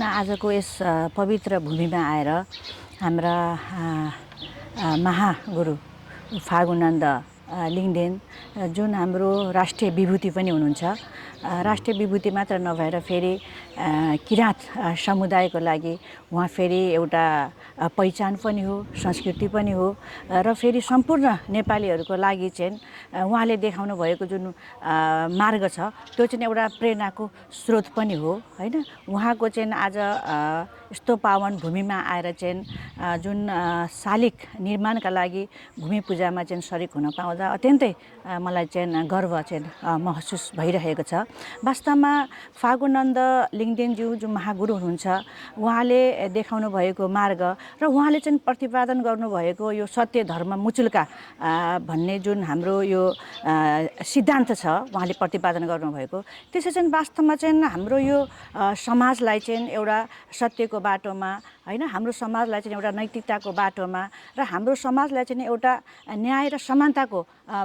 आजको यस पवित्र भूमिमा आएर हाम्रा महागुरु फागुनन्द लिङ्गदेन जुन हाम्रो राष्ट्रिय विभूति पनि हुनुहुन्छ। राष्ट्रिय विभूति मात्र नभएर फेरि किराँत समुदायको लागि उहाँ फेरि एउटा पहिचान पनि हो, संस्कृति पनि हो र फेरि सम्पूर्ण नेपालीहरूको लागि चाहिँ उहाँले देखाउनु भएको जुन मार्ग छ त्यो चाहिँ एउटा प्रेरणाको स्रोत पनि हो हैन। उहाँको चाहिँ आज यस्तो पावन भूमिमा आएर चाहिँ जुन शालिग निर्माणका लागि भूमि पूजामा चाहिँ सरिक हुन पाउँदा अत्यन्तै मलाई चाहिँ गर्व चाहिँ महसुस भइरहेको छ। वास्तवमा फागुनन्द लिङ्गदेनज्यू जुन महागुरु हुनुहुन्छ उहाँले देखाउनु भएको मार्ग र उहाँले चाहिँ प्रतिपादन गर्नुभएको यो सत्य धर्म मुचुल्का भन्ने जुन हाम्रो यो सिद्धान्त छ उहाँले प्रतिपादन गर्नुभएको त्यसै चाहिँ वास्तवमा चाहिँ हाम्रो यो समाजलाई चाहिँ एउटा सत्यको बाटोमा हैन, हाम्रो समाजलाई चाहिँ एउटा नैतिकताको बाटोमा र हाम्रो समाजलाई चाहिँ एउटा न्याय र समानताको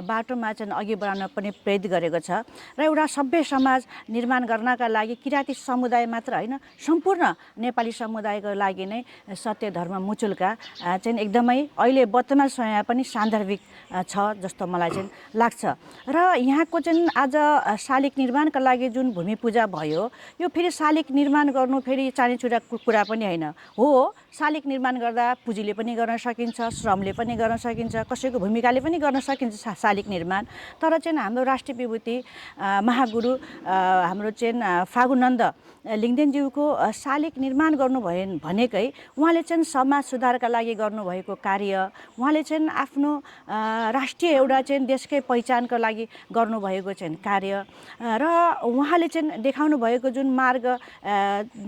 बाटोमा चाहिँ अघि बढाउन पनि प्रेरित गरेको छ र एउटा सभ्य समाज निर्माण गर्नका लागि किराँती समुदाय मात्र हैन सम्पूर्ण नेपाली समुदायको लागि नै सत्य धर्म मुचुल्का चाहिँ एकदमै अहिले वर्तमान समयमा पनि सान्दर्भिक छ जस्तो मलाई चाहिँ लाग्छ। र यहाँको चाहिँ आज शालिग निर्माणका लागि जुन भूमि पूजा भयो यो फेरि शालिग निर्माण गर्नु फेरि चाँडीचुँडा कुरा पनि होइन हो। शालिग निर्माण गर्दा पुँजीले पनि गर्न सकिन्छ, श्रमले पनि गर्न सकिन्छ, कसैको भूमिकाले पनि गर्न सकिन्छ शालिग निर्माण। तर चाहिँ हाम्रो राष्ट्रिय विभूति महागुरु हाम्रो चाहिँ फागुनन्द लिङ्गदेनज्यूको शालिग निर्माण गर्नुभयो भनेकै उहाँले चाहिँ समाज सुधारका लागि गर्नुभएको कार्य, उहाँले चाहिँ आफ्नो राष्ट्रिय एउटा चाहिँ देशकै पहिचानको लागि गर्नुभएको चाहिँ कार्य र उहाँले चाहिँ देखाउनु भएको जुन मार्ग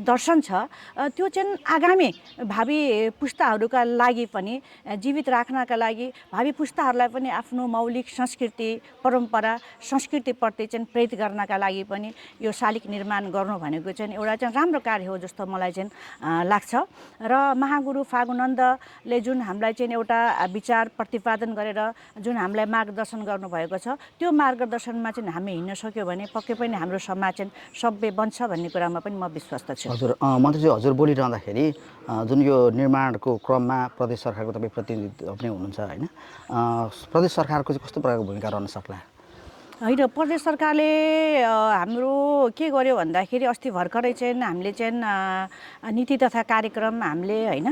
दर्शन छ त्यो चाहिँ आगामी भावी पुस्ताहरूका लागि पनि जीवित राख्नका लागि भावी पुस्ताहरूलाई पनि आफ्नो मौलिक संस्कृति परम्परा संस्कृतिप्रति चाहिँ प्रेरित गर्नका लागि पनि यो शालिग निर्माण गर्नु भनेको चाहिँ एउटा चाहिँ राम्रो कार्य हो जस्तो मलाई चाहिँ लाग्छ। र महागुरु फागुनन्दले जुन हामीलाई चाहिँ एउटा विचार प्रतिपादन गरेर जुन हामीलाई मार्गदर्शन गर्नुभएको छ त्यो मार्गदर्शनमा चाहिँ हामी हिँड्न सक्यो भने पक्कै पनि हाम्रो समाज चाहिँ सभ्य बन्छ भन्ने कुरामा पनि म विश्वस्त छु। हजुर मन्त्रीजी, हजुर बोलिरहँदाखेरि जुन यो निर्माणको क्रममा प्रदेश सरकारको तपाईँ प्रतिनिधित्व पनि हुनुहुन्छ हैन, प्रदेश सरकारको चाहिँ कस्तो प्रकारको भूमिका रहन सक्ला? होइन, प्रदेश सरकारले हाम्रो के गर्यो भन्दाखेरि अस्ति भर्खरै चाहिँ हामीले चाहिँ नीति तथा कार्यक्रम हामीले होइन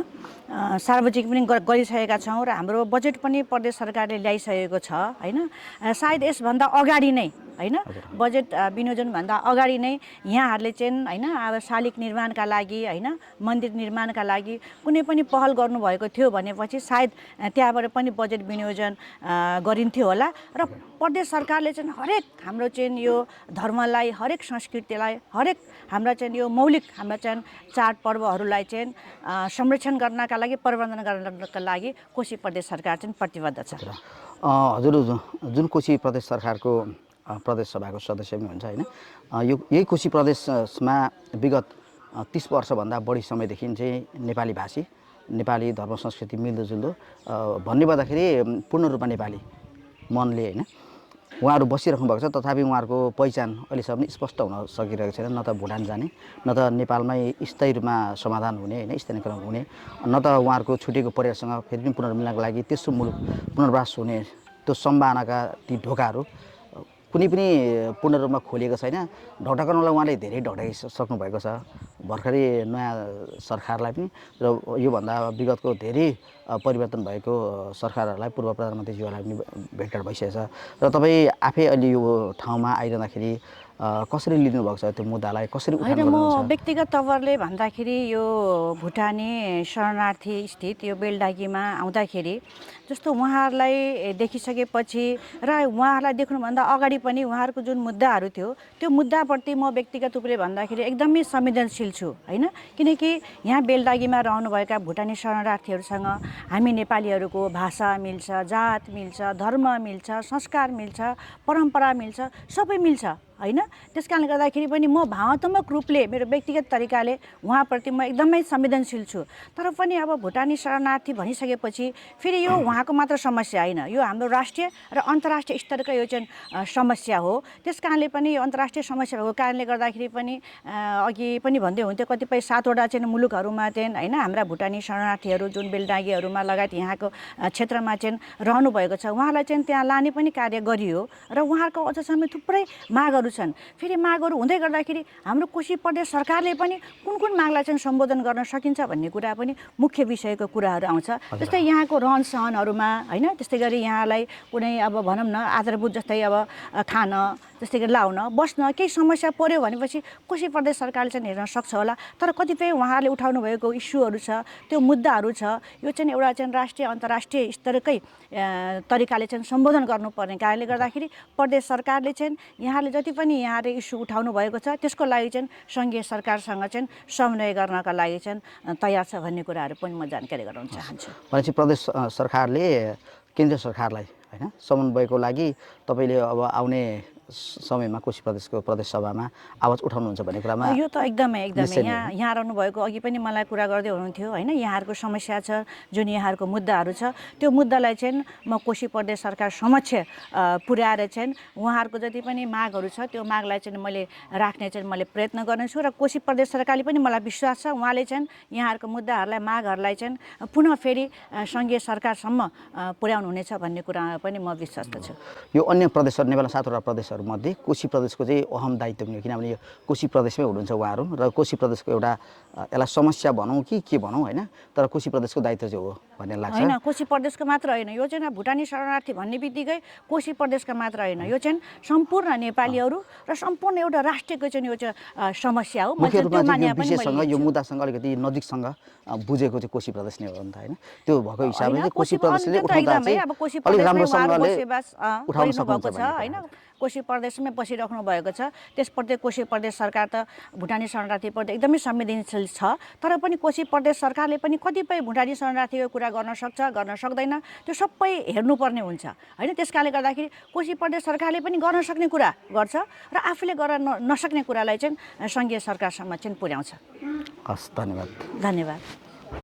सार्वजनिक पनि गरिसकेका छौँ र हाम्रो बजेट पनि प्रदेश सरकारले ल्याइसकेको छ होइन। सायद यसभन्दा अगाडि नै होइन बजेट विनियोजनभन्दा अगाडि नै यहाँहरूले चाहिँ होइन अब शालिग निर्माणका लागि होइन मन्दिर निर्माणका लागि कुनै पनि पहल गर्नुभएको थियो भनेपछि सायद त्यहाँबाट पनि बजेट विनियोजन गरिन्थ्यो होला। र प्रदेश सरकारले चाहिँ हरेक हाम्रो चाहिँ यो धर्मलाई, हरेक संस्कृतिलाई, हरेक हाम्रा चाहिँ यो मौलिक हाम्रा चाहिँ चाडपर्वहरूलाई चाहिँ संरक्षण गर्नका लागि, प्रबन्धन गर्नका लागि कोशी प्रदेश सरकार चाहिँ प्रतिबद्ध छ। हजुर जुन कोशी प्रदेश सरकारको प्रदेश सभाको सदस्य पनि हुन्छ होइन, यो यही कोशी प्रदेशमा विगत 30 वर्षभन्दा बढी समयदेखि चाहिँ नेपाली भाषी, नेपाली धर्म संस्कृति मिल्दोजुल्दो भन्ने गर्दाखेरि पूर्ण रूपमा नेपाली मनले होइन उहाँहरू बसिराख्नु भएको छ। तथापि उहाँहरूको पहिचान अहिलेसम्म स्पष्ट हुन सकिरहेको छैन। न त भुटान जाने, न त नेपालमै स्थायी रूपमा समाधान हुने होइन स्थानीयकरण हुने, न त उहाँहरूको छुटेको परिवारसँग फेरि पनि पुनर्मिलनको लागि तेस्रो मुलुक पुनर्वास हुने त्यो सम्भावनाका ती ढोकाहरू कुनै पनि पूर्ण रूपमा खोलिएको छैन। ढकढकाउनलाई उहाँले धेरै ढकढकाइसक्नु भएको छ भर्खरै नयाँ सरकारलाई पनि र योभन्दा विगतको धेरै परिवर्तन भएको सरकारहरूलाई, पूर्व प्रधानमन्त्रीज्यूहरूलाई पनि भेटघाट भइसकेको छ। र तपाईँ आफै अहिले यो ठाउँमा आइरहँदाखेरि कसरी लिनुभएको छ त्यो मुद्दालाई, कसरी उठान गर्नुहुन्छ? म व्यक्तिगत तवरले भन्दाखेरि यो भुटानी शरणार्थी स्थित यो बेलडाँगीमा आउँदाखेरि जस्तो उहाँहरूलाई देखिसकेपछि र उहाँहरूलाई देख्नुभन्दा अगाडि पनि उहाँहरूको जुन मुद्दाहरू थियो त्यो मुद्दाप्रति म व्यक्तिगत रूपले भन्दाखेरि एकदमै संवेदनशील छु होइन। किनकि यहाँ बेलडाँगीमा रहनुभएका भुटानी शरणार्थीहरूसँग हामी नेपालीहरूको भाषा मिल्छ, जात मिल्छ, धर्म मिल्छ, संस्कार मिल्छ, परम्परा मिल्छ, सबै मिल्छ होइन। त्यस कारणले गर्दाखेरि पनि म भावनात्मक रूपले मेरो व्यक्तिगत तरिकाले उहाँप्रति म एकदमै संवेदनशील छु। तर पनि अब भुटानी शरणार्थी भनिसकेपछि फेरि यो उहाँको मात्र समस्या होइन, यो हाम्रो राष्ट्रिय र अन्तर्राष्ट्रिय स्तरको यो चाहिँ समस्या हो। त्यस कारणले पनि यो अन्तर्राष्ट्रिय समस्या भएको कारणले गर्दाखेरि पनि अघि पनि भन्दै हुन्थ्यो कतिपय 7वटा चाहिँ मुलुकहरूमा चाहिँ होइन हाम्रा भुटानी शरणार्थीहरू जुन बेलडाङ्गीहरूमा लगायत यहाँको क्षेत्रमा चाहिँ रहनुभएको छ उहाँलाई चाहिँ त्यहाँ लाने पनि कार्य गरियो र उहाँहरूको अझसम्म थुप्रै मागहरू छन्। फेरि मागहरू हुँदै गर्दाखेरि हाम्रो कोशी प्रदेश सरकारले पनि कुन कुन मागलाई चाहिँ सम्बोधन गर्न सकिन्छ भन्ने कुरा पनि मुख्य विषयको कुराहरू आउँछ। जस्तै यहाँको रहन सहनहरूमा होइन, त्यस्तै गरी यहाँलाई कुनै अब भनौँ न आधारभूत जस्तै अब खान, जस्तै गरी लाउन बस्न केही समस्या पर्यो भनेपछि कोशी प्रदेश सरकारले चाहिँ हेर्न सक्छ होला। तर कतिपय उहाँहरूले उठाउनु भएको इस्युहरू छ, त्यो मुद्दाहरू छ, यो चाहिँ एउटा चाहिँ राष्ट्रिय अन्तर्राष्ट्रिय स्तरकै तरिकाले चाहिँ सम्बोधन गर्नुपर्ने कारणले गर्दाखेरि प्रदेश सरकारले चाहिँ यहाँले जति पनि यहाँले इस्यु उठाउनु भएको छ त्यसको लागि चाहिँ सङ्घीय सरकारसँग चाहिँ समन्वय गर्नका लागि चाहिँ तयार छ भन्ने कुराहरू पनि म जानकारी गराउन चाहन्छु। भनेपछि प्रदेश सरकारले केन्द्र सरकारलाई होइन समन्वयको लागि तपाईँले अब आउने समयमा कोशी प्रदेशको प्रदेश सभामा आवाज उठाउनुहुन्छ भन्ने कुरामा यो त एकदमै यहाँ रहनुभएको अघि पनि मलाई कुरा गर्दै हुनुहुन्थ्यो होइन, यहाँहरूको समस्या छ, जुन यहाँहरूको मुद्दाहरू छ त्यो मुद्दालाई चाहिँ म कोशी प्रदेश सरकार समक्ष पुर्याएर चाहिँ उहाँहरूको जति पनि मागहरू छ त्यो मागलाई चाहिँ मैले राख्ने चाहिँ मैले प्रयत्न गर्नेछु र कोशी प्रदेश सरकारले पनि मलाई विश्वास छ उहाँले चाहिँ यहाँहरूको मुद्दाहरूलाई मागहरूलाई चाहिँ पुनः फेरि सङ्घीय सरकारसम्म पुर्याउनु हुनेछ भन्ने कुरामा पनि म विश्वस्त छु। यो अन्य प्रदेशहरू नेपालमा 7वटा प्रदेशहरूमध्ये कोशी प्रदेशको चाहिँ अहम दायित्व पनि हो, किनभने यो कोशी प्रदेशमै हुनुहुन्छ उहाँहरू र कोशी प्रदेशको एउटा यसलाई समस्या भनौँ कि के भनौँ होइन, तर कोशी प्रदेशको दायित्व चाहिँ हो भन्ने लाग्छ। होइन, कोशी प्रदेशको मात्र होइन, यो चाहिँ भुटानी शरणार्थी भन्ने बित्तिकै कोशी प्रदेशका मात्र होइन, यो चाहिँ सम्पूर्ण नेपालीहरू र सम्पूर्ण एउटा राष्ट्रको चाहिँ यो चाहिँ समस्या हो। मुख्य रूपमा यो विषयसँग यो मुद्दासँग अलिकति नजिकसँग बुझेको चाहिँ कोशी प्रदेश नै हो नि त होइन। त्यो भएको हिसाबले चाहिँ कोशी प्रदेशले उठाउँदा चाहिँ अलिक राम्रोसँगले उठाउन सक्नुहुन्छ होइन। कोशी प्रदेशमै बसिराख्नु भएको छ, त्यसप्रति कोशी प्रदेश सरकार त भुटानी शरणार्थीप्रति एकदमै संवेदनशील छ। तर पनि कोशी प्रदेश सरकारले पनि कतिपय भुटानी शरणार्थीको कुरा गर्न सक्छ, गर्न सक्दैन, त्यो सबै हेर्नुपर्ने हुन्छ होइन। त्यस कारणले गर्दाखेरि कोशी प्रदेश सरकारले पनि गर्न सक्ने कुरा गर्छ र आफूले गर्न नसक्ने कुरालाई चाहिँ सङ्घीय सरकारसम्म चाहिँ पुर्याउँछ। हस्, धन्यवाद। धन्यवाद।